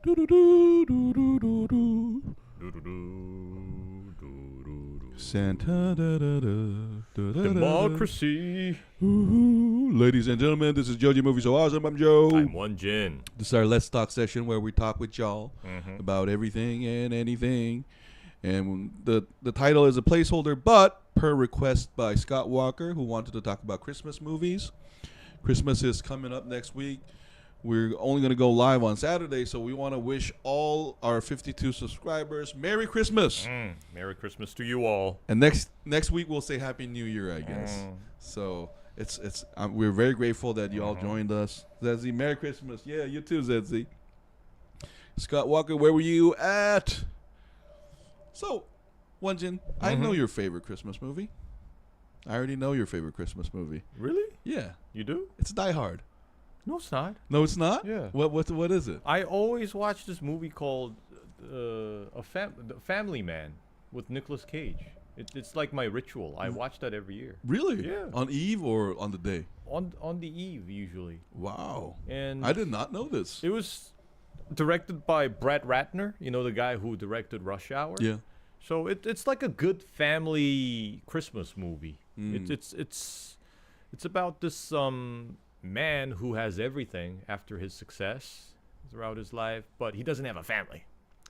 Santa Democracy. Ladies and gentlemen, this is JoeJinMovieSoAwesome. I'm Joe. I'm Won-Jin. This is our Let's Talk session where we talk with y'all about everything and anything. And the title is a placeholder, but per request by Scott Walker, who wanted to talk about Christmas movies. Christmas is coming up next week. We're only going to go live on Saturday, so we want to wish all our 52 subscribers Merry Christmas. Merry Christmas to you all. And next week we'll say Happy New Year, I guess. So we're very grateful that you all joined us. Zedzi, Merry Christmas. Yeah, you too, Zedzi. Scott Walker, where were you at? So, Won-Jin, I know your favorite Christmas movie. I already know your favorite Christmas movie. Really? Yeah. You do? It's Die Hard. No, it's not. No, it's not? Yeah. What is it? I always watch this movie called The Family Man with Nicolas Cage. It's like my ritual. I watch that every year. Really? Yeah. On Eve or on the day? On the eve, usually. Wow. And I did not know this. it was directed by Brett Ratner, you know, the guy who directed Rush Hour. Yeah. So it's like a good family Christmas movie. It's about this man who has everything after his success throughout his life, but he doesn't have a family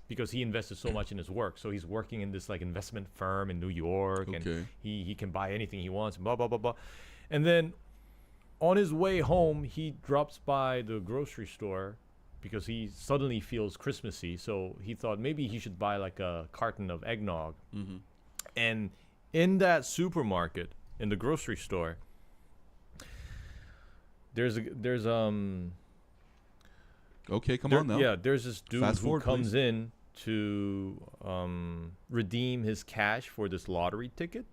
because he invested so much in his work. So he's working in this like investment firm in New York, and he can buy anything he wants, blah blah blah blah. And then on his way home, he drops by the grocery store because he suddenly feels Christmassy. So he thought maybe he should buy like a carton of eggnog. And in that supermarket, in the grocery store, there's Okay, come on now. Yeah, there's this dude Fast who forward, comes please. in to redeem his cash for this lottery ticket,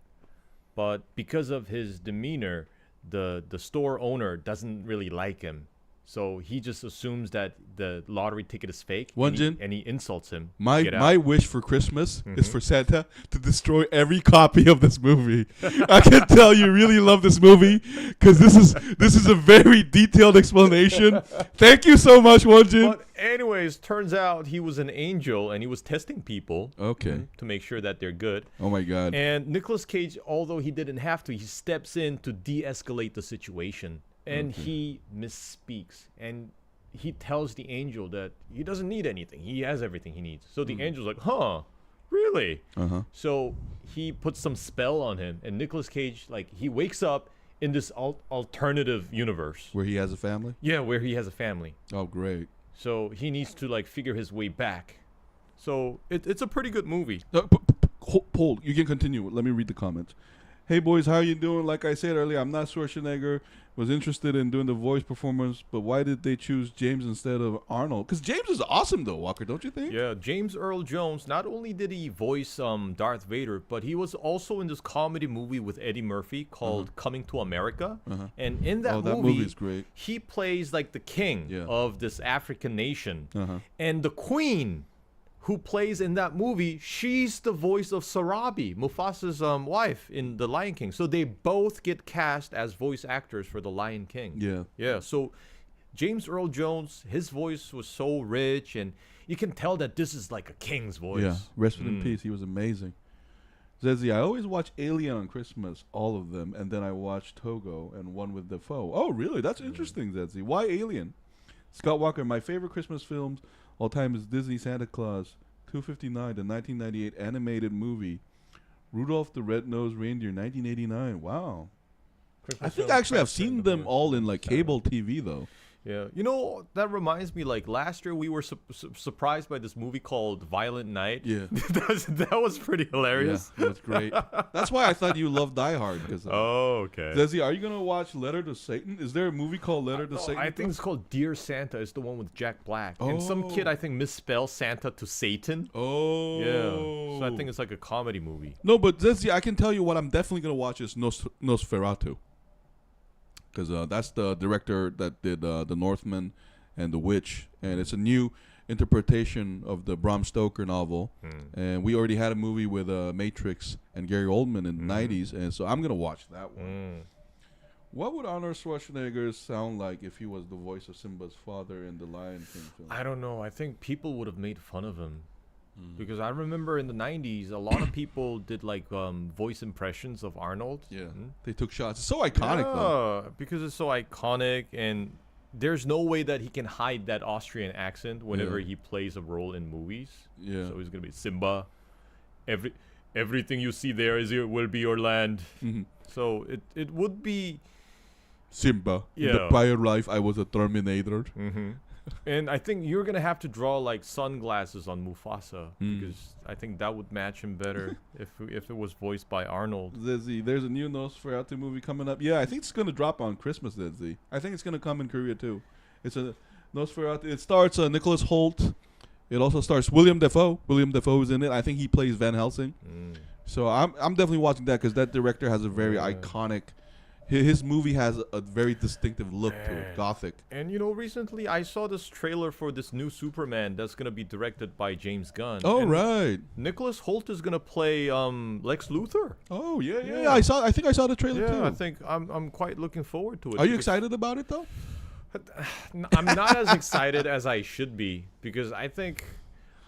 but because of his demeanor, the store owner doesn't really like him. So he just assumes that the lottery ticket is fake, Won-Jin, and he insults him. my wish for Christmas is for Santa to destroy every copy of this movie. I can tell you really love this movie because this is a very detailed explanation. Thank you so much, Won-Jin. But anyways, turns out he was an angel and he was testing people. Okay. To make sure that they're good. Oh my God. And Nicolas Cage, although he didn't have to, he steps in to de-escalate the situation. And he misspeaks. And he tells the angel that he doesn't need anything. He has everything he needs. So the angel's like, huh, really? So he puts some spell on him. And Nicolas Cage, like, he wakes up in this alternative universe. Where he has a family? Yeah, where he has a family. Oh, great. So he needs to, like, figure his way back. So it's a pretty good movie. Hold. You can continue. Let me read the comments. Hey boys, how you doing? Like I said earlier, I'm not Schwarzenegger. Was interested in doing the voice performance, but why did they choose James instead of Arnold? Because James is awesome though, Walker, don't you think? Yeah, James Earl Jones, not only did he voice Darth Vader, but he was also in this comedy movie with Eddie Murphy called Coming to America. And in that movie movie's great. He plays like the king of this African nation. And the queen who plays in that movie, she's the voice of Sarabi, Mufasa's wife in The Lion King. So they both get cast as voice actors for The Lion King. Yeah. Yeah, so James Earl Jones, his voice was so rich, and you can tell that this is like a king's voice. Yeah, rest in peace. He was amazing. Zedzi, I always watch Alien on Christmas, all of them, and then I watch Togo and one with Defoe. Oh, really? That's interesting, Zedzi. Why Alien? Scott Walker, my favorite Christmas films all time is Disney Santa Claus 259, the 1998 animated movie. Rudolph the Red-Nosed Reindeer, 1989. Wow. Christmas I think film, actually I've Preston, seen them all in like cable TV though. Yeah, you know, that reminds me, like, last year we were surprised by this movie called Violent Night. Yeah. that was pretty hilarious. Yeah, that's great. That's why I thought you loved Die Hard. Oh, okay. Zedzi, are you going to watch Letter to Satan? Is there a movie called Letter to Satan? I think it's called Dear Santa. It's the one with Jack Black. And some kid, I think, misspelled Santa to Satan. Oh. Yeah. So I think it's like a comedy movie. No, but Zedzi, I can tell you what I'm definitely going to watch is Nosferatu. Because that's the director that did The Northman and The Witch. And it's a new interpretation of the Bram Stoker novel. And we already had a movie with Matrix and Gary Oldman in the 90s. And so I'm going to watch that one. What would Arnold Schwarzenegger sound like if he was the voice of Simba's father in the Lion King film? I don't know. I think people would have made fun of him. Because I remember in the 90s, a lot of people did like voice impressions of Arnold. Yeah, they took shots. It's so iconic, though. Because it's so iconic, and there's no way that he can hide that Austrian accent whenever he plays a role in movies. Yeah. So he's gonna be Simba. Everything you see there will be your land. So it would be Simba. In Yeah. the prior life, I was a Terminator. And I think you're gonna have to draw like sunglasses on Mufasa because I think that would match him better if it was voiced by Arnold. Zizzy, there's a new Nosferatu movie coming up. Yeah, I think it's gonna drop on Christmas, Zizzy. I think it's gonna come in Korea too. It's a Nosferatu. It stars Nicholas Hoult. It also stars William Dafoe. William Dafoe is in it. I think he plays Van Helsing. So I'm definitely watching that because that director has a very iconic. His movie has a very distinctive look to it, gothic. And you know, recently I saw this trailer for this new Superman that's gonna be directed by James Gunn. Oh, and right. Nicholas Hoult is gonna play Lex Luthor. Oh, yeah. I think I saw the trailer too. Yeah, I think I'm quite looking forward to it. Are you excited about it though? I'm not as excited as I should be because I think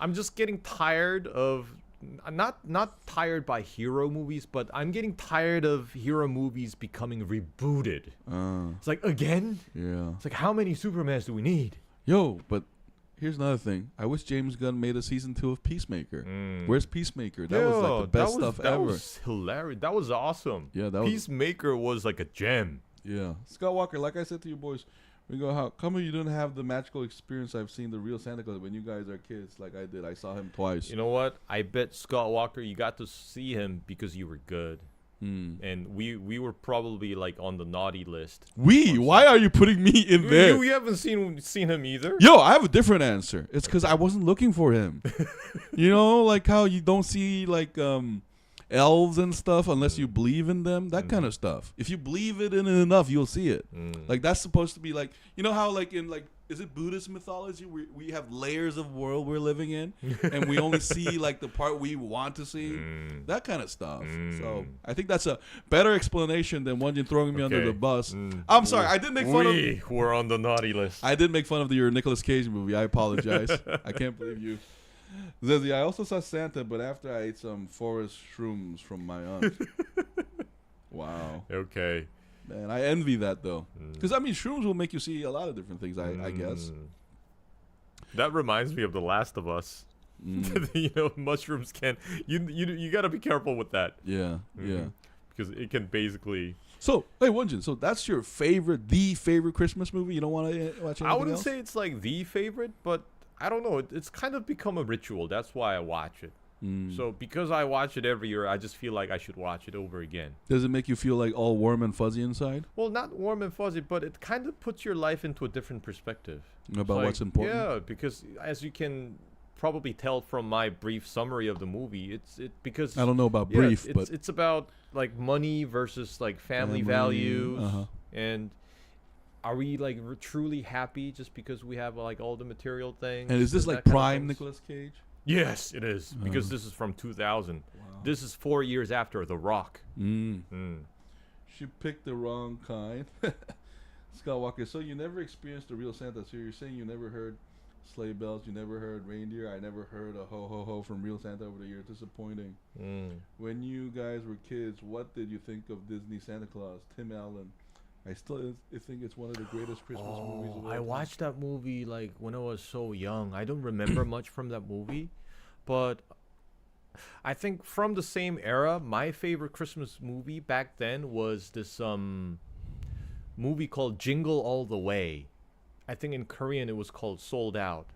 I'm just getting tired of not tired by hero movies, but I'm getting tired of hero movies becoming rebooted. It's like again? Yeah. It's like how many Supermans do we need? Yo, but here's another thing. I wish James Gunn made a season 2 of Peacemaker. Where's Peacemaker? That was like the best stuff ever. That was hilarious. That was awesome. Yeah, that was Peacemaker was like a gem. Yeah. Scott Walker, like I said to you boys, we go, how come you didn't have the magical experience I've seen the real Santa Claus when you guys are kids like I did? I saw him twice. You know what? I bet Scott Walker, you got to see him because you were good. And we were probably like on the naughty list. Why are you putting me in there? You haven't seen him either? Yo, I have a different answer. It's because I wasn't looking for him. You know, like how you don't see like elves and stuff unless you believe in them, that kind of stuff. If you believe it in it enough, you'll see it. Like that's supposed to be like, you know how like in like, is it Buddhist mythology where we have layers of world we're living in and we only see like the part we want to see, that kind of stuff. So I think that's a better explanation than Won-Jin throwing me under the bus. I'm sorry, I did make fun of. We were on the naughty list. I did make fun of your Nicolas Cage movie. I apologize. I can't believe you. Zizzy, I also saw Santa, but after I ate some forest shrooms from my aunt. Wow. Okay. Man, I envy that, though. Because, I mean, shrooms will make you see a lot of different things, I guess. That reminds me of The Last of Us. You know, mushrooms can... You got to be careful with that. Yeah, yeah. Because it can basically... So, hey, Won-Jin, so that's your the favorite Christmas movie? You don't want to watch anything I wouldn't else? say it's like the favorite, but I don't know. It's kind of become a ritual. That's why I watch it. So because I watch it every year, I just feel like I should watch it over again. Does it make you feel like all warm and fuzzy inside? Well, not warm and fuzzy, but it kind of puts your life into a different perspective. About like, what's important? Yeah, because as you can probably tell from my brief summary of the movie, because I don't know about brief, but it's about like money versus like family values, and are we like truly happy just because we have like all the material things? And is this like prime Nicolas Cage? Yes, it is, because this is from 2000. Wow. This is 4 years after The Rock. She picked the wrong kind. Scott Walker, so you never experienced the real Santa. So you're saying you never heard sleigh bells, you never heard reindeer. I never heard a ho ho ho from real Santa over the years. Disappointing. When you guys were kids, what did you think of Disney Santa Claus? Tim Allen. I still think it's one of the greatest Christmas movies of all I time. watched that movie like when I was so young. I don't remember much from that movie, but I think from the same era, my favorite Christmas movie back then was this movie called Jingle All The Way. I think in Korean it was called Sold Out.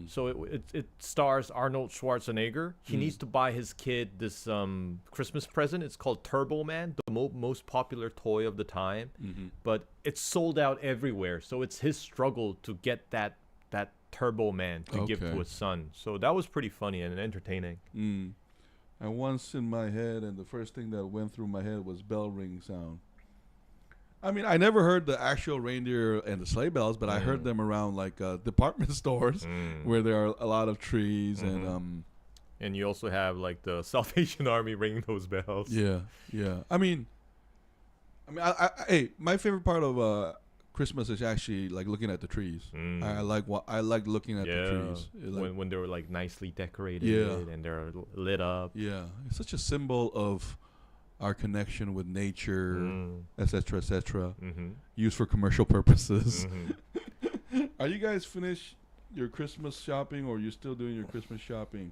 So it stars Arnold Schwarzenegger. He needs to buy his kid this Christmas present. It's called Turbo Man, the most popular toy of the time. But it's sold out everywhere. So it's his struggle to get that Turbo Man to give to his son. So that was pretty funny and entertaining. And once in my head, and the first thing that went through my head was bell ring sound. I mean, I never heard the actual reindeer and the sleigh bells, but I heard them around like department stores where there are a lot of trees and you also have like the Salvation Army ringing those bells. Yeah, yeah. I mean, I mean, hey, my favorite part of Christmas is actually like looking at the trees. I like looking at the trees. When they're like nicely decorated and they're lit up. Yeah, it's such a symbol of our connection with nature, etc., etc. Used for commercial purposes. Are you guys finished your Christmas shopping, or are you still doing your Christmas shopping?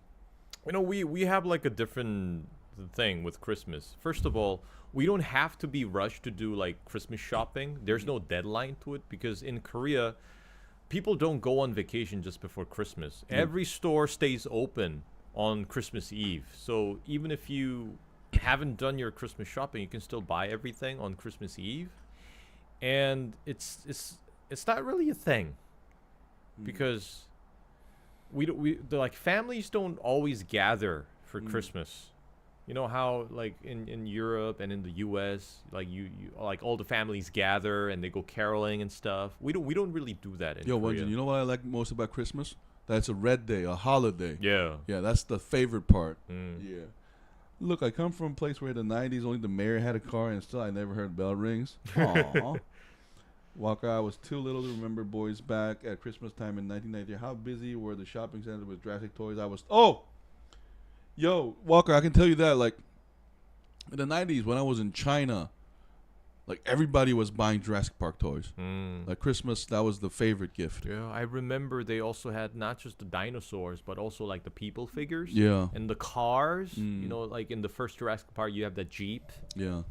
You know, we have like a different thing with Christmas. First of all, we don't have to be rushed to do like Christmas shopping. There's no deadline to it because in Korea, people don't go on vacation just before Christmas. Every store stays open on Christmas Eve. So even if you haven't done your Christmas shopping, you can still buy everything on Christmas Eve. And it's not really a thing because like families don't always gather for Christmas. You know how like in Europe and in the US, like you like all the families gather and they go caroling and stuff. We don't really do that in Korea. Won-Jin, you know what I like most about Christmas? That's a red day, a holiday. Yeah. Yeah, that's the favorite part. Yeah. Look, I come from a place where in the 90s only the mayor had a car and still I never heard bell rings. Aww. Walker, I was too little to remember boys back at Christmas time in 1990. How busy were the shopping centers with Jurassic toys? Yo, Walker, I can tell you that, like, in the 90s when I was in China, like, everybody was buying Jurassic Park toys. Like, Christmas, that was the favorite gift. Yeah, I remember they also had not just the dinosaurs, but also, like, the people figures. Yeah. And the cars. You know, like, in the first Jurassic Park, you have that Jeep. Yeah.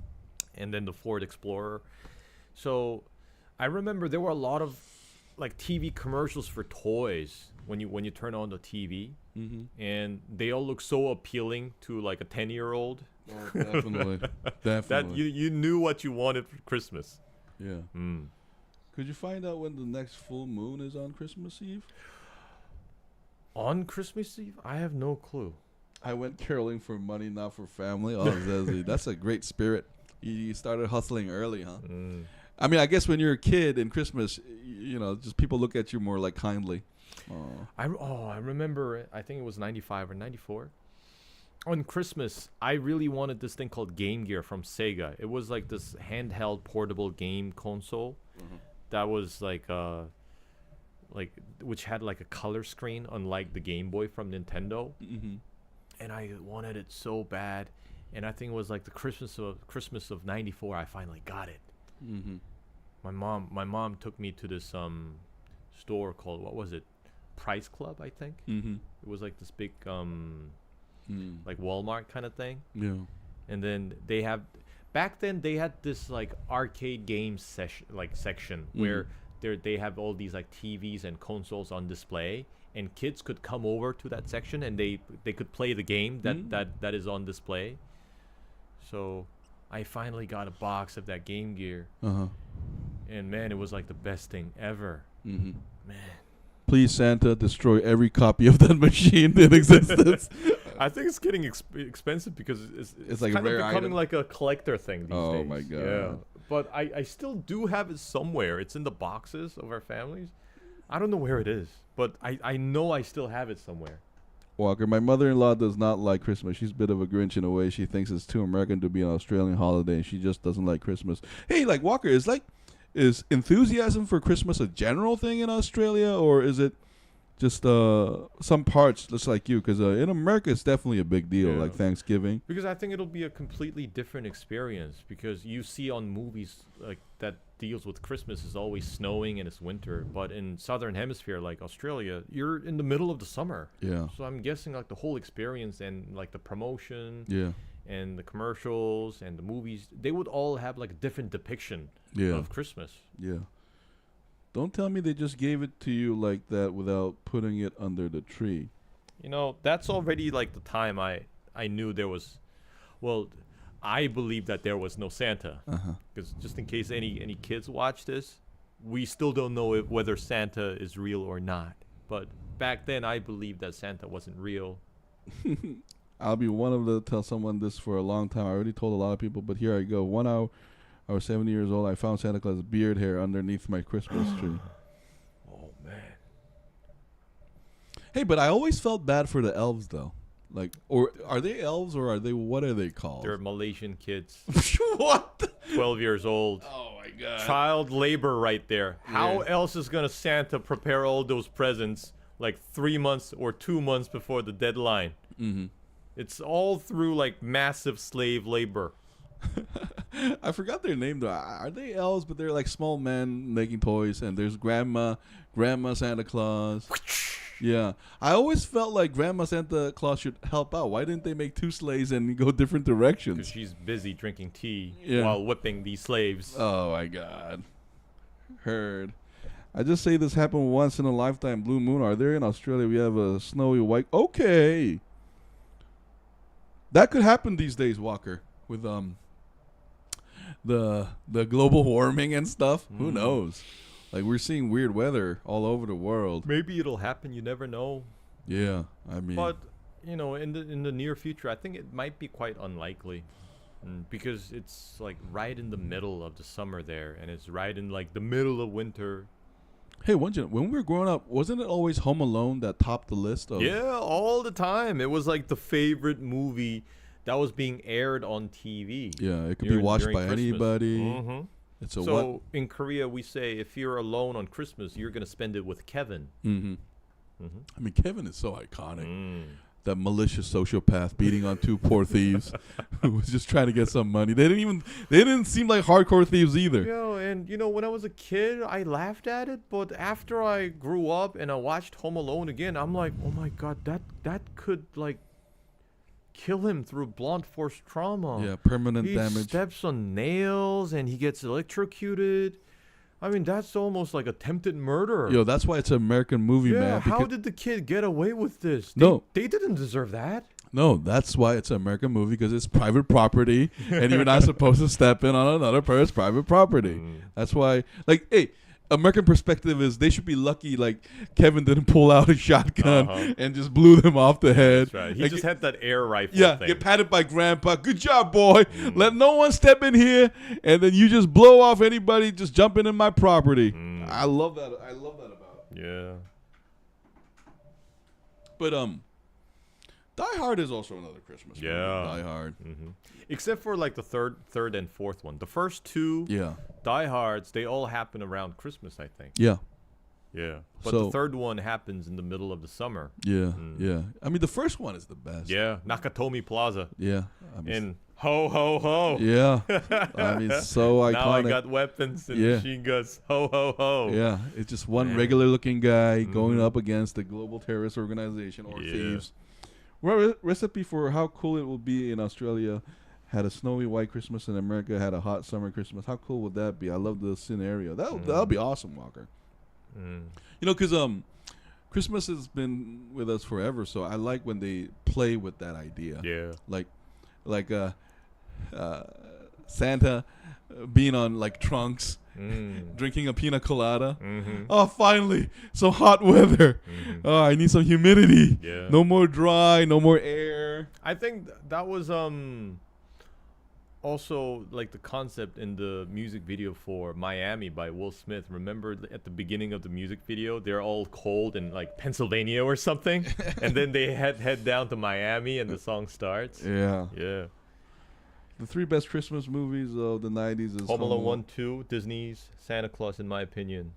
And then the Ford Explorer. So, I remember there were a lot of, like, TV commercials for toys when you turn on the TV. And they all look so appealing to like a 10-year-old. Oh, definitely. That you knew what you wanted for Christmas. Yeah. Could you find out when the next full moon is on Christmas Eve? On Christmas Eve? I have no clue. I went caroling for money, not for family. Oh, Zezzy, that's a great spirit. You started hustling early, huh? I mean, I guess when you're a kid in Christmas, you know, just people look at you more like kindly. I remember, I think it was 95 or 94. On Christmas, I really wanted this thing called Game Gear from Sega. It was like this handheld portable game console that was like which had like a color screen, unlike the Game Boy from Nintendo. And I wanted it so bad. And I think it was like the Christmas of 94. I finally got it. My mom took me to this store called, what was it? Price Club, I think. It was like this big like Walmart kind of thing. Yeah. And then back then they had this like arcade game section where they have all these like TVs and consoles on display, and kids could come over to that section and they could play the game that is on display. So I finally got a box of that Game Gear. And man, it was like the best thing ever. Man. Please, Santa, destroy every copy of that machine in existence. I think it's getting expensive because it's like kind a rare of becoming item. like a collector thing these days. Oh my god! Yeah, but I still do have it somewhere. It's in the boxes of our families. I don't know where it is, but I know I still have it somewhere. Walker, my mother-in-law does not like Christmas. She's a bit of a Grinch in a way. She thinks it's too American to be an Australian holiday, and she just doesn't like Christmas. Hey, like Walker, is enthusiasm for Christmas a general thing in Australia, or is it just some parts just like you? Because in America, it's definitely a big deal, like Thanksgiving. Because I think it'll be a completely different experience, because you see on movies like that deals with Christmas is always snowing and it's winter. But in Southern Hemisphere, like Australia, you're in the middle of the summer. Yeah. So I'm guessing like the whole experience and like the promotion. Yeah. And the commercials and the movies, they would all have like a different depiction of Christmas. Yeah. Don't tell me they just gave it to you like that without putting it under the tree. You know, that's already like the time I knew there was, well, I believe that there was no Santa. Because just in case any kids watch this, we still don't know whether Santa is real or not. But back then, I believed that Santa wasn't real. I'll be one of the tell someone this for a long time. I already told a lot of people, but here I go. One hour, I was 70 years old. I found Santa Claus beard hair underneath my Christmas tree. Oh, man. Hey, but I always felt bad for the elves, though. Like, or are they elves or what are they called? They're Malaysian kids. What? 12 years old. Oh my god. Child labor right there. How else is gonna Santa prepare all those presents like 3 months or 2 months before the deadline? Mm-hmm. It's all through like massive slave labor. I forgot their name though. Are they elves? But they're like small men making toys, and there's Grandma Santa Claus. Yeah, I always felt like Grandma Santa Claus should help out. Why didn't they make two sleighs and go different Because directions? she's busy drinking tea Yeah. while whipping these slaves. Oh my god. Heard. I just say this happened once in a lifetime. Blue moon. Are there in Australia? We have a snowy white. Okay. That could happen these days, Walker, with the global warming and stuff. Who knows? Like, we're seeing weird weather all over the world. Maybe it'll happen. You never know. Yeah, I mean, But you know, in the near future, I think it might be quite unlikely, because it's like right in the middle of the summer there, and it's right in like the middle of winter. hey, Won-Jin, when we were growing up, wasn't it always Home Alone that topped the list of? Yeah, all the time. It was like the favorite movie that was being aired on TV. Yeah, it could be watched during by Christmas. anybody. Mm-hmm. It's a So what? in Korea, we say if you're alone on Christmas, you're gonna spend it with Kevin. Mm-hmm. Mm-hmm. I mean, Kevin is so iconic. That malicious sociopath beating on two poor thieves who was just trying to get some money. They didn't seem like hardcore thieves either. And when I was a kid, I laughed at it, but after I grew up and I watched Home Alone again, I'm like, oh my god, that could like kill him through blunt force trauma. Yeah, permanent He damage. steps on nails and he gets electrocuted. I mean, that's almost like attempted murder. Yo, that's why it's an American movie, yeah, man. how because- did the kid get away with this? No. They didn't deserve that. No, that's why it's an American movie, because it's private property, and you're not supposed to step in on another person's private property. That's why, like, hey, American perspective is they should be lucky, like, Kevin didn't pull out a shotgun and just blew them off the head. That's right. He Like, just had that air rifle yeah, thing. get patted by grandpa. Good job, boy. Let no one step in here, and then you just blow off anybody just jumping in my property. I love that. I love that about it. Yeah. But Die Hard is also another Christmas movie. Yeah. Die Hard. Except for like the third and fourth one. The first two Yeah. Die Hards, they all happen around Christmas, I think. Yeah. Yeah. But So- the third one happens in the middle of the summer. Yeah. Yeah. I mean, the first one is the best. Yeah. Nakatomi Plaza. Yeah. I mean, In ho ho ho. yeah. I mean, so iconic. Now I got weapons and Yeah. machine guns. Ho ho ho. Yeah. It's just one Man. regular looking guy going up against the global terrorist organization or Yeah. thieves. Recipe for how cool it will be in Australia had a snowy white Christmas and America had a hot summer Christmas. How cool would that be? I love the scenario. That'll be awesome, Walker. You know, because Christmas has been with us forever, so I like when they play with that idea. Yeah. Like Santa being on like trunks, drinking a pina colada. Oh, finally, some hot weather. Oh, I need some humidity. Yeah. No more dry, no more air. I think that was also like the concept in the music video for Miami by Will Smith. Remember at the beginning of the music video, they're all cold in like Pennsylvania or something, and then they head down to Miami and the song starts. Yeah. Yeah. The three best Christmas movies of the 90s is Home Alone 1, 2, Disney's Santa Claus, in my opinion.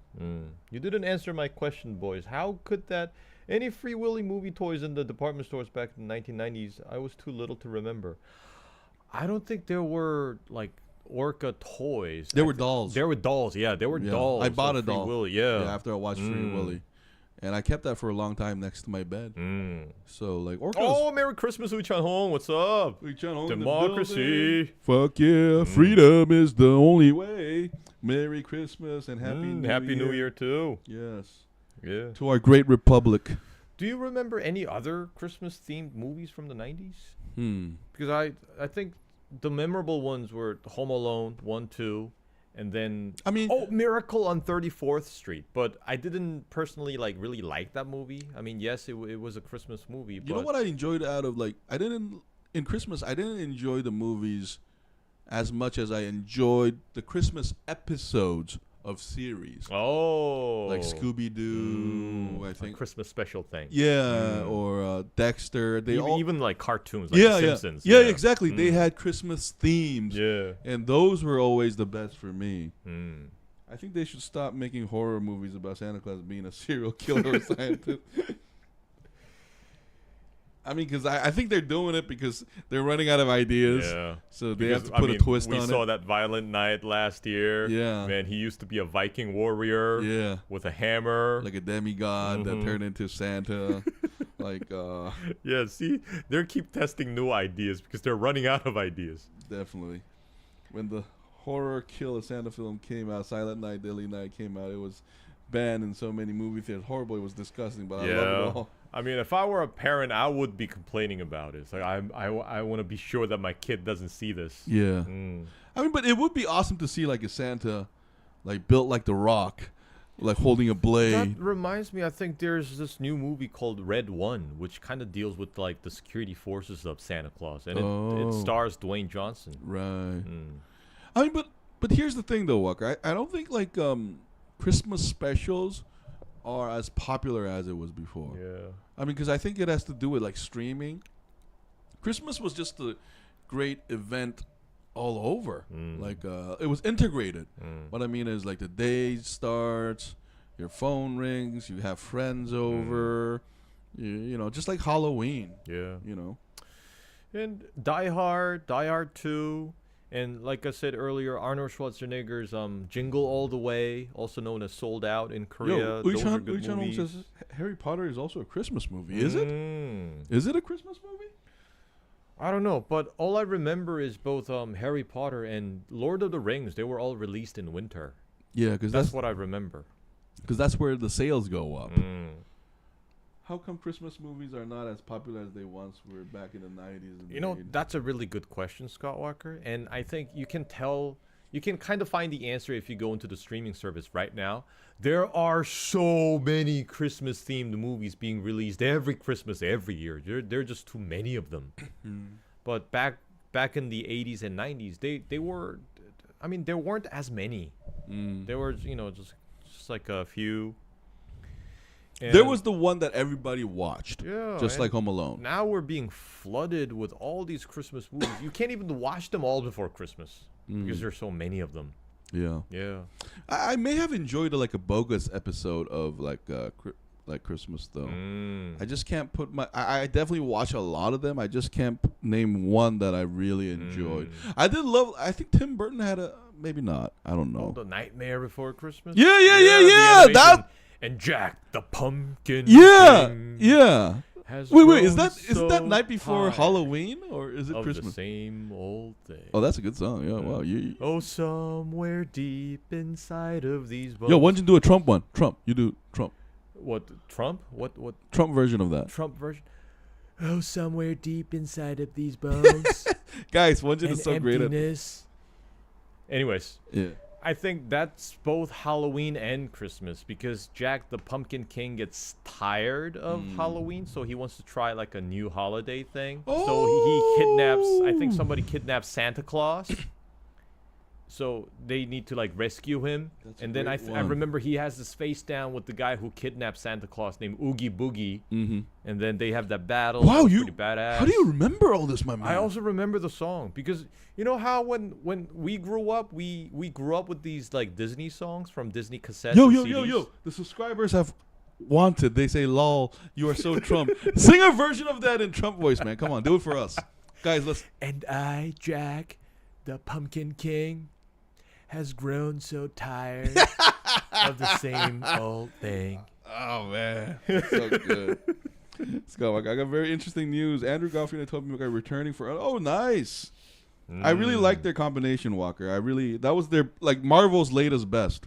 You didn't answer my question, boys. How could that... Any Free Willy movie toys in the department stores back in the 1990s, I was too little to remember. I don't think there were, like, Orca toys. There were dolls. There were dolls, yeah. There were Yeah. dolls. I bought of a doll. Free Willy, yeah. After I watched Free Willy. And I kept that for a long time next to my bed. So, like, Orcas. Oh, Merry Christmas, Wee Chan Hong. What's up? Democracy. Fuck yeah. Freedom is the only way. Merry Christmas and Happy New Year. Happy New Year, too. Yes. Yeah. To our great republic. Do you remember any other Christmas-themed movies from the 90s? Because I think the memorable ones were Home Alone 1, 2, and then Miracle on 34th Street. But I didn't personally really like that movie. I mean, yes, it was a Christmas movie. You know what I enjoyed out of in Christmas, I didn't enjoy the movies as much as I enjoyed the Christmas episodes of series. Oh, Like Scooby-Doo, I a think. Christmas special thing. Yeah, or Dexter. They Even like cartoons, like yeah, The yeah. Simpsons. Yeah, exactly. They had Christmas themes. Yeah. And those were always the best for me. Mm. I think they should stop making horror movies about Santa Claus being a serial killer or scientist. I mean, because I think they're doing it because they're running out of ideas. Yeah. So they have to put a twist on it. We saw that Violent Night last year. Yeah. Man, he used to be a Viking warrior. Yeah. With a hammer. Like a demigod that turned into Santa. Yeah, see? They keep testing new ideas because they're running out of ideas. Definitely. When the horror kill a Santa film came out, Silent Night, Deadly Night came out, it was banned in so many movie theaters. Horrible, it was disgusting, but I love it all. I mean, if I were a parent, I would be complaining about it. It's like I want to be sure that my kid doesn't see this. Yeah. I mean, but it would be awesome to see like a Santa, like built like The Rock, like holding a blade. That reminds me, I think there's this new movie called Red One, which kind of deals with like the security forces of Santa Claus, and it stars Dwayne Johnson. Right. I mean, but here's the thing though, Walker. I don't think like Christmas specials are as popular as it was before. Yeah. I mean, because I think it has to do with like streaming. Christmas was just a great event all over. Like it was integrated. What I mean is like the day starts, your phone rings, you have friends over, you know, just like Halloween. Yeah. You know. And Die Hard 2. And like I said earlier, Arnold Schwarzenegger's Jingle All The Way, also known as Sold Out in Korea. Those are good movies. Says Harry Potter is also a Christmas movie. Is it? Is it a Christmas movie? I don't know, but all I remember is both Harry Potter and Lord of the Rings. They were all released in winter. Yeah, because that's what I remember. Because that's where the sales go up. How come Christmas movies are not as popular as they once were back in the 90s? And you know, that's a really good question, Scott Walker. And I think you can kind of find the answer if you go into the streaming service right now. There are so many Christmas-themed movies being released every Christmas, every year. There are just too many of them. But back in the 80s and 90s, they were, I mean, there weren't as many. There were, you know, just like a few. And there was the one that everybody watched, just like Home Alone. Now we're being flooded with all these Christmas movies. You can't even watch them all before Christmas because there's so many of them. Yeah, yeah. I may have enjoyed like a bogus episode of like Christmas though. I just can't put my. I definitely watch a lot of them. I just can't name one that I really enjoyed. I did love. I think Tim Burton had a maybe not. I don't know. Oh, The Nightmare Before Christmas. Yeah. That. And Jack the Pumpkin. Yeah. Wait. Isn't that Night Before Halloween or is it Christmas? The same old thing. Oh, that's a good song. Yeah. Wow. Oh, somewhere deep inside of these bones. Yo, why don't you do a Trump one? Trump. You do Trump. What Trump? What Trump version of that? Trump version. Oh, somewhere deep inside of these bones. Guys, Won-Jin is so emptiness. great at. Anyways. Yeah. I think that's both Halloween and Christmas because Jack the Pumpkin King gets tired of Halloween, so he wants to try like a new holiday thing. So he kidnaps, I think somebody kidnaps Santa Claus. So they need to like rescue him. And then I remember he has this face down with the guy who kidnapped Santa Claus named Oogie Boogie. And then they have that battle. Wow, pretty badass. How do you remember all this, my man? I also remember the song because you know how when we grew up, we grew up with these like Disney songs from Disney cassettes. Yo. The subscribers have wanted. They say, lol, you are so Trump. Sing a version of that in Trump voice, man. Come on, do it for us. Guys, let's. And I, Jack, the Pumpkin King, has grown so tired of the same old thing. Oh, man. So good. Scott, I got very interesting news. Andrew Garfield and Tobey Maguire returning for... Oh, nice. I really like their combination, Walker. That was their... Like, Marvel's latest best.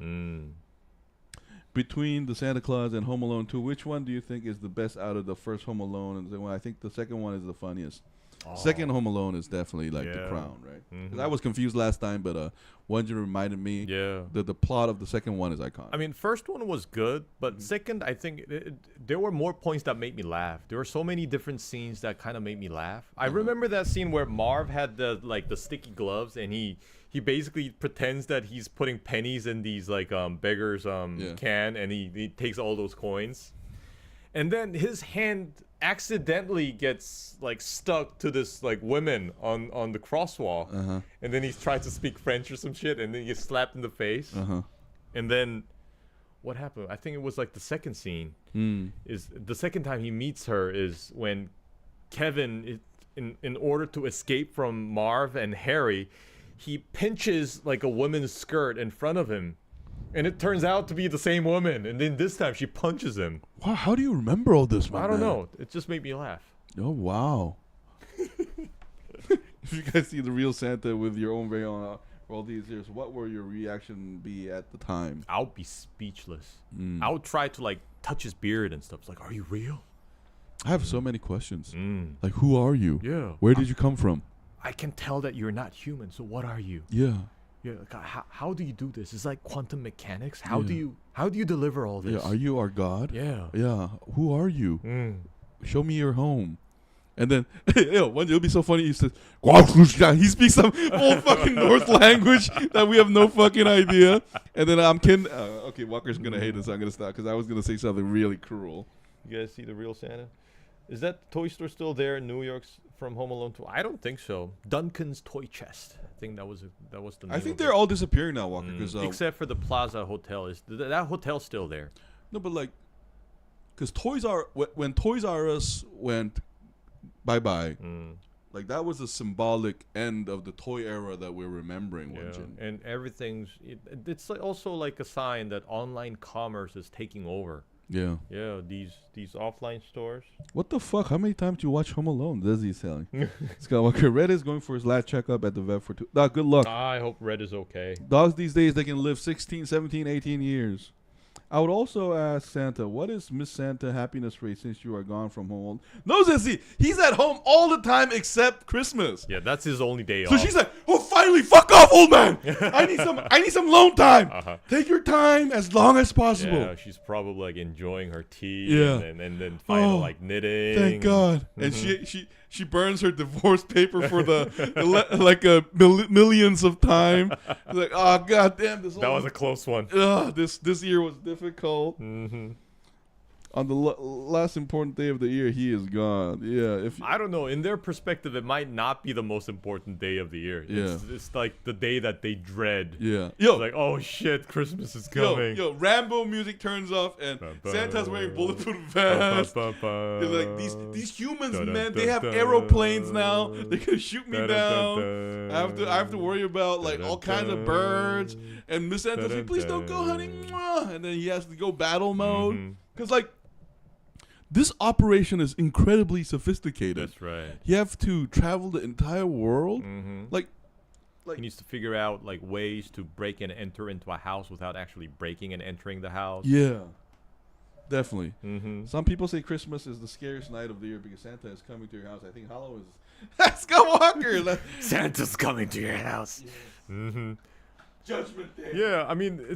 Between the Santa Claus and Home Alone 2, which one do you think is the best out of the first Home Alone and the second one? I think the second one is the funniest. Second Home Alone is definitely like the crown, right? 'Cause I was confused last time, but Won-Jin reminded me. Yeah. The plot of the second one is iconic. I mean, first one was good, but second, I think there were more points that made me laugh. There were so many different scenes that kind of made me laugh. I remember that scene where Marv had the sticky gloves, and he basically pretends that he's putting pennies in these beggars can, and he takes all those coins, and then his hand accidentally gets stuck to this women on the crosswalk, and then he tries to speak French or some shit, and then he gets slapped in the face, and then what happened? I think it was the second scene. Is the second time he meets her is when Kevin in order to escape from Marv and Harry, he pinches a woman's skirt in front of him. And it turns out to be the same woman. And then this time she punches him. Wow, how do you remember all this, man? I don't know. It just made me laugh. Oh, wow. If you guys see the real Santa with your own very own for all these years, what would your reaction be at the time? I would be speechless. I would try to touch his beard and stuff. It's are you real? I have so many questions. Who are you? Yeah. Where did you come from? I can tell that you're not human. So what are you? Yeah. Yeah, how do you do this? It's like quantum mechanics. How do you deliver all this? Yeah, are you our god? Yeah. Yeah. Who are you? Show me your home. And then, it'll be so funny. He says, he speaks some old fucking Norse language that we have no fucking idea. And then I'm kidding. Okay, Walker's gonna hate this. So I'm gonna stop because I was gonna say something really cruel. You guys see the real Santa? Is that toy store still there in New York from Home Alone 2? I don't think so. Duncan's Toy Chest. I think that was the name. I think they're all disappearing now, Walker. Except for the Plaza Hotel. Is that hotel still there? No, but because when Toys R Us went bye-bye, that was a symbolic end of the toy era that we're remembering. Yeah. And it's also a sign that online commerce is taking over. Yeah. Yeah, these offline stores. What the fuck? How many times do you watch Home Alone? Desi's telling. Skywalker. Red is going for his last checkup at the vet for 2. Doc, good luck. I hope Red is okay. Dogs these days, they can live 16, 17, 18 years. I would also ask Santa, what is Miss Santa happiness rate since you are gone from home? No, Zessie, he's at home all the time except Christmas. Yeah, that's his only day off. So she's like, oh, finally, fuck off, old man. I need some alone time. Take your time as long as possible. Yeah, she's probably enjoying her tea. Yeah. And then finally knitting. Thank God. And she burns her divorce paper for the millions of time. Like, oh, God damn. That was a close one. This year was difficult. On the last important day of the year, he is gone. Yeah. I don't know. In their perspective, it might not be the most important day of the year. Yeah. It's the day that they dread. Yeah. It's oh shit, Christmas is coming. Rambo music turns off and Santa's wearing bulletproof vest. These humans, man, they have aeroplanes now. They can shoot me down. I have to worry about all kinds of birds. And Miss Santa's like, please don't go, honey. And then he has to go battle mode. Because this operation is incredibly sophisticated. That's right. You have to travel the entire world. He needs to figure out ways to break and enter into a house without actually breaking and entering the house. Yeah, definitely. Some people say Christmas is the scariest night of the year because Santa is coming to your house. I think Halloween is Skywalker. Santa's coming to your house. Judgment Day. Yeah, I mean,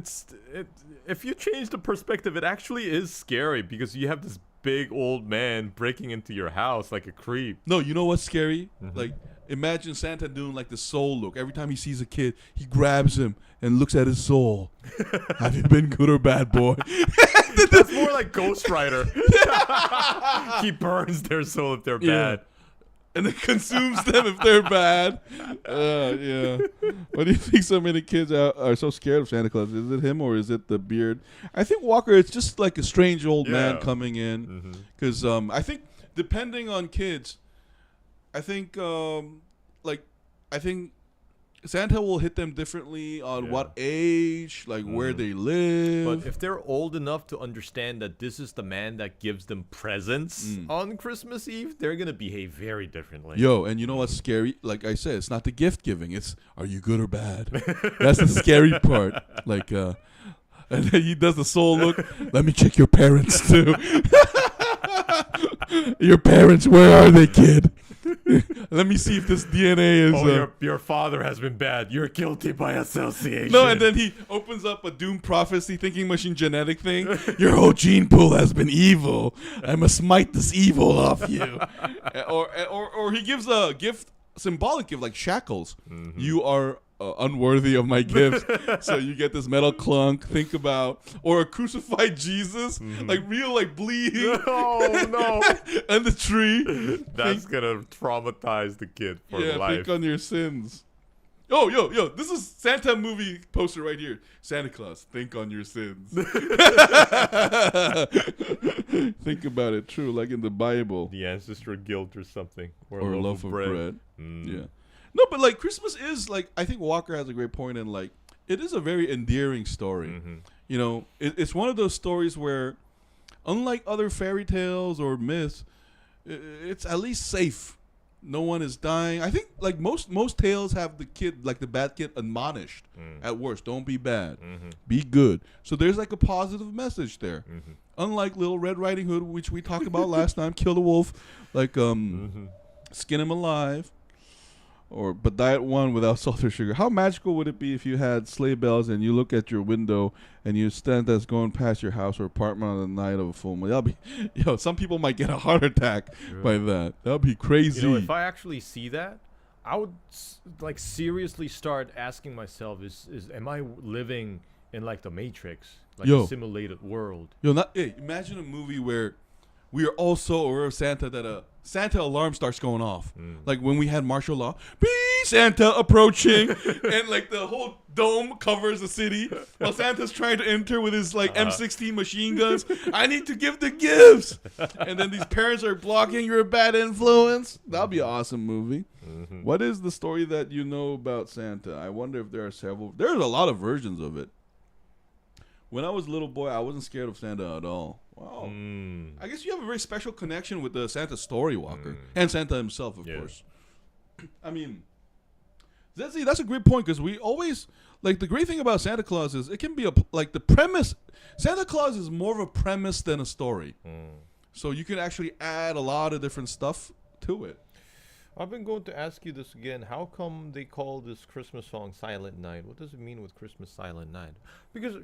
if you change the perspective, it actually is scary because you have this big old man breaking into your house like a creep. No, you know what's scary? Imagine Santa doing the soul look. Every time he sees a kid, he grabs him and looks at his soul. Have you been good or bad, boy? That's more like Ghost Rider. He burns their soul if they're bad. And it consumes them if they're bad. Yeah. Why do you think so many kids are so scared of Santa Claus? Is it him or is it the beard? I think Walker, it's just like a strange old man coming in. Because I think depending on kids, I think Santa will hit them differently on what age, where they live. But if they're old enough to understand that this is the man that gives them presents on Christmas Eve, they're going to behave very differently. Yo, and you know what's scary? Like I said, it's not the gift giving. It's, are you good or bad? That's the scary part. And then he does the soul look. Let me check your parents, too. Your parents, where are they, kid? Let me see if this DNA is. Your father has been bad. You're guilty by association. No, and then he opens up a doom prophecy thinking machine genetic thing. Your whole gene pool has been evil. I must smite this evil off you. or he gives a gift, symbolic gift like shackles. Mm-hmm. You are unworthy of my gift, so you get this metal clunk. Think about, or a crucified Jesus, like real, like bleeding. Oh no! And the tree. That's gonna traumatize the kid for life. Think on your sins. Oh, yo, this is Santa movie poster right here. Santa Claus, think on your sins. Think about it, true, like in the Bible. The ancestor guilt or something, or a loaf of bread. Yeah. No, but like Christmas is like, I think Walker has a great point in like, it is a very endearing story. Mm-hmm. You know, it's one of those stories where, unlike other fairy tales or myths, it's at least safe. No one is dying. I think like most tales have the kid, like the bad kid, admonished at worst. Don't be bad. Mm-hmm. Be good. So there's like a positive message there. Mm-hmm. Unlike Little Red Riding Hood, which we talked about last time, kill the wolf, like skin him alive. But die at one without salt or sugar. How magical would it be if you had sleigh bells and you look at your window and you stand that's going past your house or apartment on the night of a full moon? That'll be, some people might get a heart attack by that. That'll be crazy. You know, if I actually see that, I would like seriously start asking myself: am I living in like the Matrix, like a simulated world? Imagine a movie where we are all so aware of Santa that a Santa alarm starts going off. Like when we had martial law. Be Santa approaching. And like the whole dome covers the city while Santa's trying to enter with his like M16 machine guns. I need to give the gifts. And then these parents are blocking. You're a bad influence. That'll be an awesome movie. Mm-hmm. What is the story that you know about Santa? I wonder if there are several. There's a lot of versions of it. When I was a little boy, I wasn't scared of Santa at all. Wow. I guess you have a very special connection with the Santa story, Walker. And Santa himself, of course. I mean, that's a great point because we always, like, the great thing about Santa Claus is it can be the premise. Santa Claus is more of a premise than a story. So you can actually add a lot of different stuff to it. I've been going to ask you this again. How come they call this Christmas song Silent Night? What does it mean with Christmas Silent Night? Because,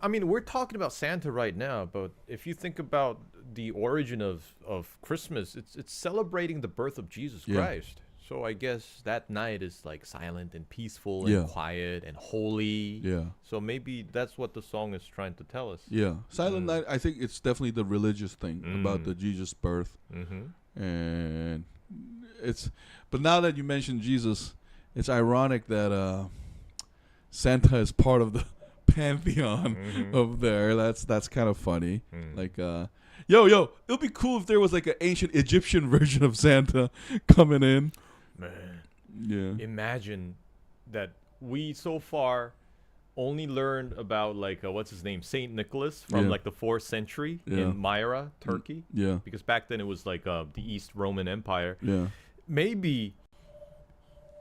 I mean, we're talking about Santa right now, but if you think about the origin of Christmas, it's celebrating the birth of Jesus Christ. So I guess that night is like silent and peaceful and quiet and holy. Yeah. So maybe that's what the song is trying to tell us. Yeah. Silent Night, I think it's definitely the religious thing about the Jesus birth. Mm-hmm. And but now that you mentioned Jesus, it's ironic that Santa is part of the pantheon of there. That's kind of funny. Like it'll be cool if there was like an ancient Egyptian version of Santa coming in. Man, yeah. Imagine that we so far only learned about like what's his name, Saint Nicholas from like the 4th century in Myra, Turkey. Yeah, because back then it was like the East Roman Empire. Yeah. Maybe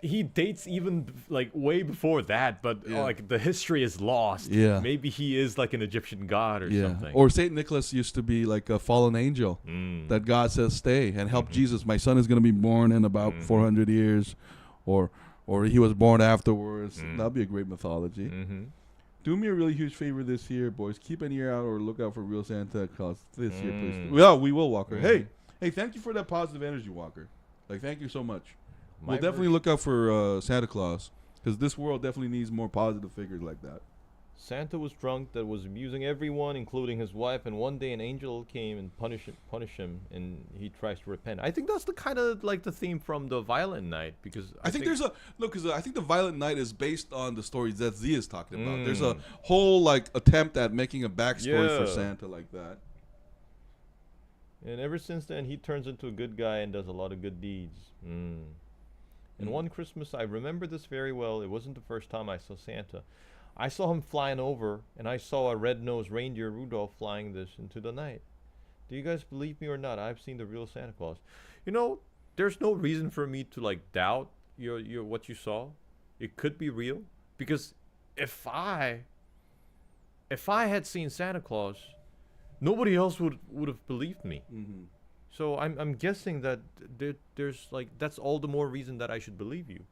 he dates even like way before that, but like the history is lost. Yeah. Maybe he is like an Egyptian god or something. Or Saint Nicholas used to be like a fallen angel that God says stay and help Jesus. My son is going to be born in about 400 years, or he was born afterwards. That'd be a great mythology. Do me a really huge favor this year, boys. Keep an ear out or look out for real Santa Claus this year, please. Yeah, we will, Walker. Hey, thank you for that positive energy, Walker. Like, thank you so much. We'll definitely look out for Santa Claus because this world definitely needs more positive figures like that. Santa was drunk that was abusing everyone, including his wife, and one day an angel came and punish him, and he tries to repent. I think that's the kind of like the theme from the Violent Night because I think there's because I think the Violent Night is based on the stories that Z is talking about. There's a whole like attempt at making a backstory for Santa like that. And ever since then, he turns into a good guy and does a lot of good deeds. And one Christmas, I remember this very well. It wasn't the first time I saw Santa. I saw him flying over, and I saw a red-nosed reindeer, Rudolph, flying this into the night. Do you guys believe me or not? I've seen the real Santa Claus. You know, there's no reason for me to, like, doubt your what you saw. It could be real. Because if I had seen Santa Claus, nobody else would have believed me. So I'm guessing that there's like that's all the more reason that I should believe you.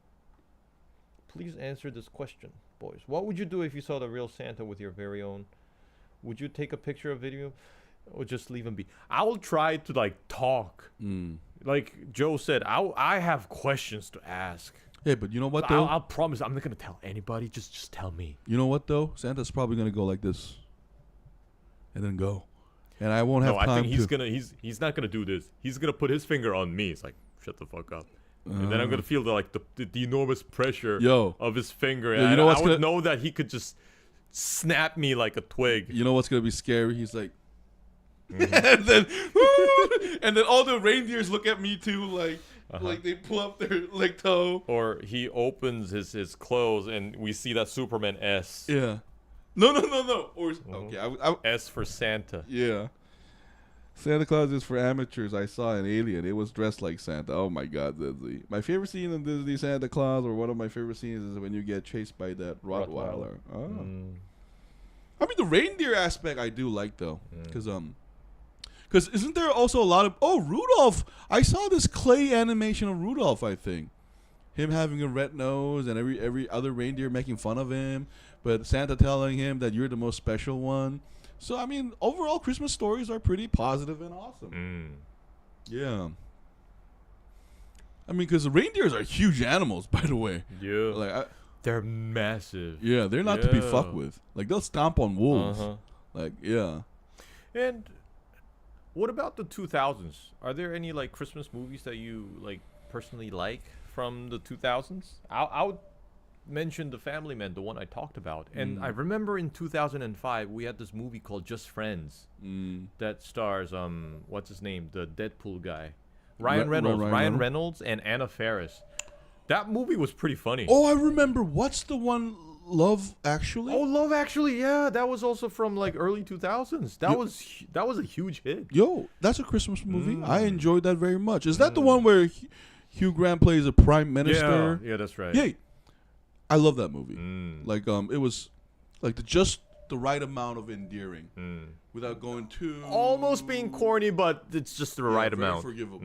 Please answer this question, boys. What would you do if you saw the real Santa with your very own? Would you take a picture or video, or just leave him be? I will try to like talk. Like Joe said, I have questions to ask. Hey, but you know what But though? I'll promise I'm not gonna tell anybody. Just tell me. You know what though? Santa's probably gonna go like this, and then go, and I won't have No, time I think he's to. gonna he's not gonna do this. He's gonna put his finger on me. It's like shut the fuck up. And then I'm gonna feel the enormous pressure Yo. of his finger. Yo, And you know what's I would gonna- know that he could just snap me like a twig. You know what's gonna be scary? He's like, and then, and then all the reindeers look at me too, like they pull up their like toe. Or he opens his clothes and we see that Superman S. Yeah. No. Or okay, S for Santa. yeah. Santa Claus is for amateurs. I saw an alien. It was dressed like Santa. Oh my God, Disney. My favorite scene in Disney Santa Claus, or one of my favorite scenes, is when you get chased by that Rottweiler. Oh. I mean, the reindeer aspect I do like though, because isn't there also a lot of Rudolph? I saw this clay animation of Rudolph. I think him having a red nose and every other reindeer making fun of him, but Santa telling him that you're the most special one. So I mean, overall, Christmas stories are pretty positive and awesome. Yeah. I mean, because the reindeers are huge animals, by the way. Yeah. Like, They're massive. yeah, they're not to be Yeah. fucked with. Like, they'll stomp on wolves. Like, yeah. And what about the 2000s? Are there any like Christmas movies that you like personally like from the 2000s? I would mention The Family Man, the one I talked about. And I remember in 2005 we had this movie called Just Friends that stars what's his name, the Deadpool guy, Ryan Reynolds and Anna Faris. That movie was pretty funny. Oh, I remember. What's the one? Love Actually? Oh, Love Actually, yeah, that was also from like early 2000s. That was a huge hit. Yo, that's a Christmas movie. I enjoyed that very much. Is that the one where Hugh Grant plays a prime minister? Yeah, that's right. Yeah. I love that movie. Like, it was like just the right amount of endearing without going too Almost being corny, but it's just the right very amount. forgivable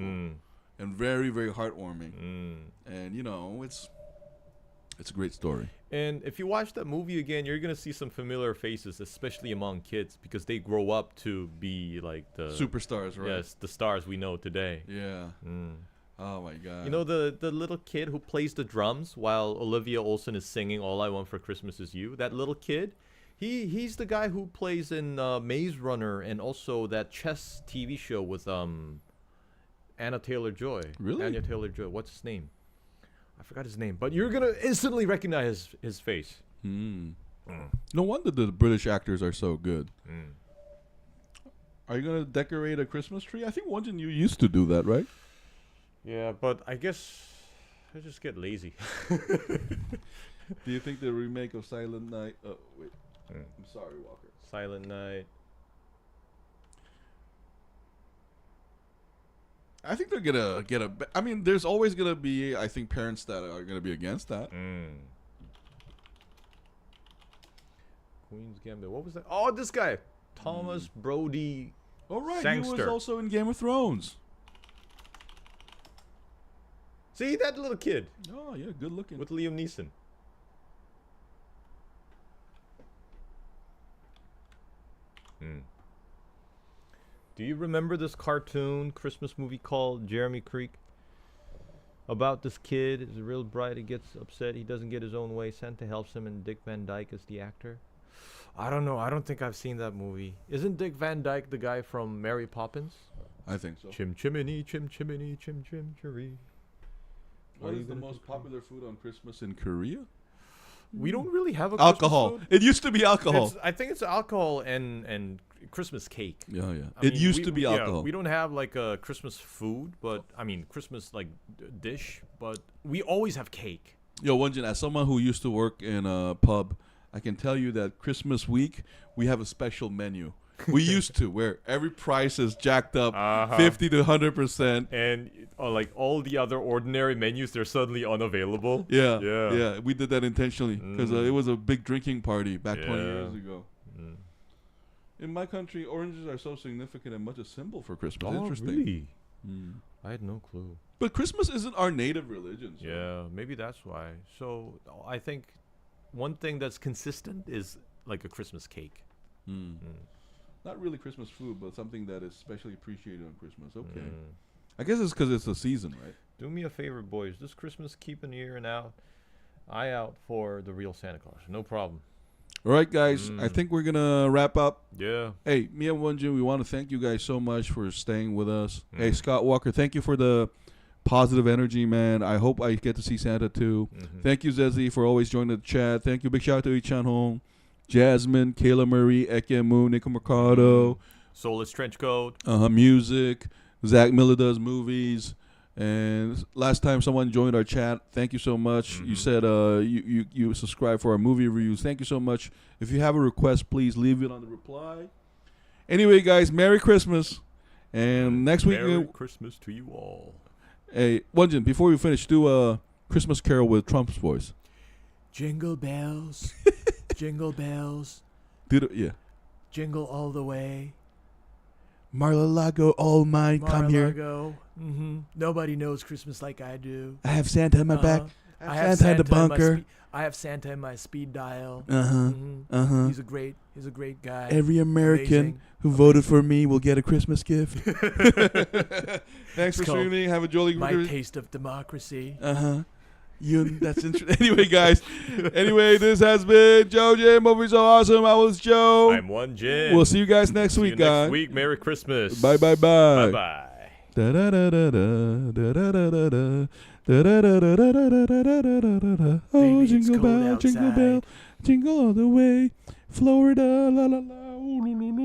and very, very heartwarming. And you know, it's a great story. And if you watch that movie again, you're gonna see some familiar faces, especially among kids, because they grow up to be like the Superstars, right? Yes, the stars we know today. Yeah. Oh my God. You know the little kid who plays the drums while Olivia Olson is singing "All I Want for Christmas Is You." That little kid, he's the guy who plays in Maze Runner and also that chess TV show with Anna Taylor-Joy. Really? Anya Taylor-Joy. What's his name? I forgot his name, but you're gonna instantly recognize his face. No wonder the British actors are so good. Are you gonna decorate a Christmas tree? I think Won-Jin, you used to do that, right? Yeah, but I guess I just get lazy. Do you think the remake of Silent Night? Oh wait, I'm sorry, Walker. Silent Night. I think they're gonna get a. I mean, there's always gonna be, I think, parents that are gonna be against that. Queen's Gambit. What was that? Oh, this guy, Thomas Brody. All right, he Sangster. was also in Game of Thrones. See that little kid Oh yeah, good looking. with Liam Neeson. Do you remember this cartoon Christmas movie called Jeremy Creek? About this kid, is real bright, he gets upset, he doesn't get his own way, Santa helps him, and Dick Van Dyke is the actor. I don't know, I don't think I've seen that movie. Isn't Dick Van Dyke the guy from Mary Poppins? I think so. Chim chimney, chim chimney, chim chim cherry. What is the most popular food on Christmas in Korea? We don't really have a Alcohol. Christmas food. It used to be alcohol. I think it's alcohol and Christmas cake. Yeah. I It mean, used to be alcohol. Yeah, we don't have like a Christmas food, but I mean Christmas like dish, but we always have cake. Yo, Won-Jin, as someone who used to work in a pub, I can tell you that Christmas week we have a special menu. We used to, where every price is jacked up 50 to 100%. And like all the other ordinary menus, they're suddenly unavailable. Yeah. We did that intentionally because it was a big drinking party back 20 years ago. In my country, oranges are so significant and much a symbol for Christmas. Oh, Interesting. really? I had no clue. But Christmas isn't our native religion. So. Yeah, maybe that's why. So I think one thing that's consistent is like a Christmas cake. Not really Christmas food, but something that is especially appreciated on Christmas. Okay. I guess it's because it's the season, right? Do me a favor, boys. This Christmas, keep an ear and eye out for the real Santa Claus. No problem. All right, guys. I think we're going to wrap up. Yeah. Hey, me and Won-Jin, we want to thank you guys so much for staying with us. Hey, Scott Walker, thank you for the positive energy, man. I hope I get to see Santa, too. Thank you, Zezzy, for always joining the chat. Thank you. Big shout out to Ichan Hong, Jasmine, Kayla Marie, Eke Moon, Nico Mercado. Soulless Trenchcoat. Music. Zach Miller does movies. And last time someone joined our chat, thank you so much. You said you subscribe for our movie reviews. Thank you so much. If you have a request, please leave it on the reply. Anyway, guys, Merry Christmas. And next week... Merry Christmas to you all. Hey, Won-Jin, before we finish, do a Christmas Carol with Trump's voice. Jingle bells, jingle bells, Yeah. jingle all the way. Mar-a-Lago, all mine, come here. Mar-a-Lago. Nobody knows Christmas like I do. I have Santa in my back. I have Santa in the bunker. I have Santa in my speed dial. He's a great guy. Every American Amazing. who voted for me will get a Christmas gift. Thanks for called streaming. Have a jolly My Christmas. taste of democracy. That's interesting. Anyway, guys. This has been JoeJinMovieSoAwesome. I was Joe. I'm Won-Jin. We'll see you guys next week, guys. Next week. Merry Christmas. Bye, bye, Bye, bye. bye. Da da da da da da da da da da. Da da da da da da da da da da da. Oh, Baby, it's jingle cold bell, jingle bell, outside. jingle all the way, Florida, la la la. Ooh, loo, loo, loo.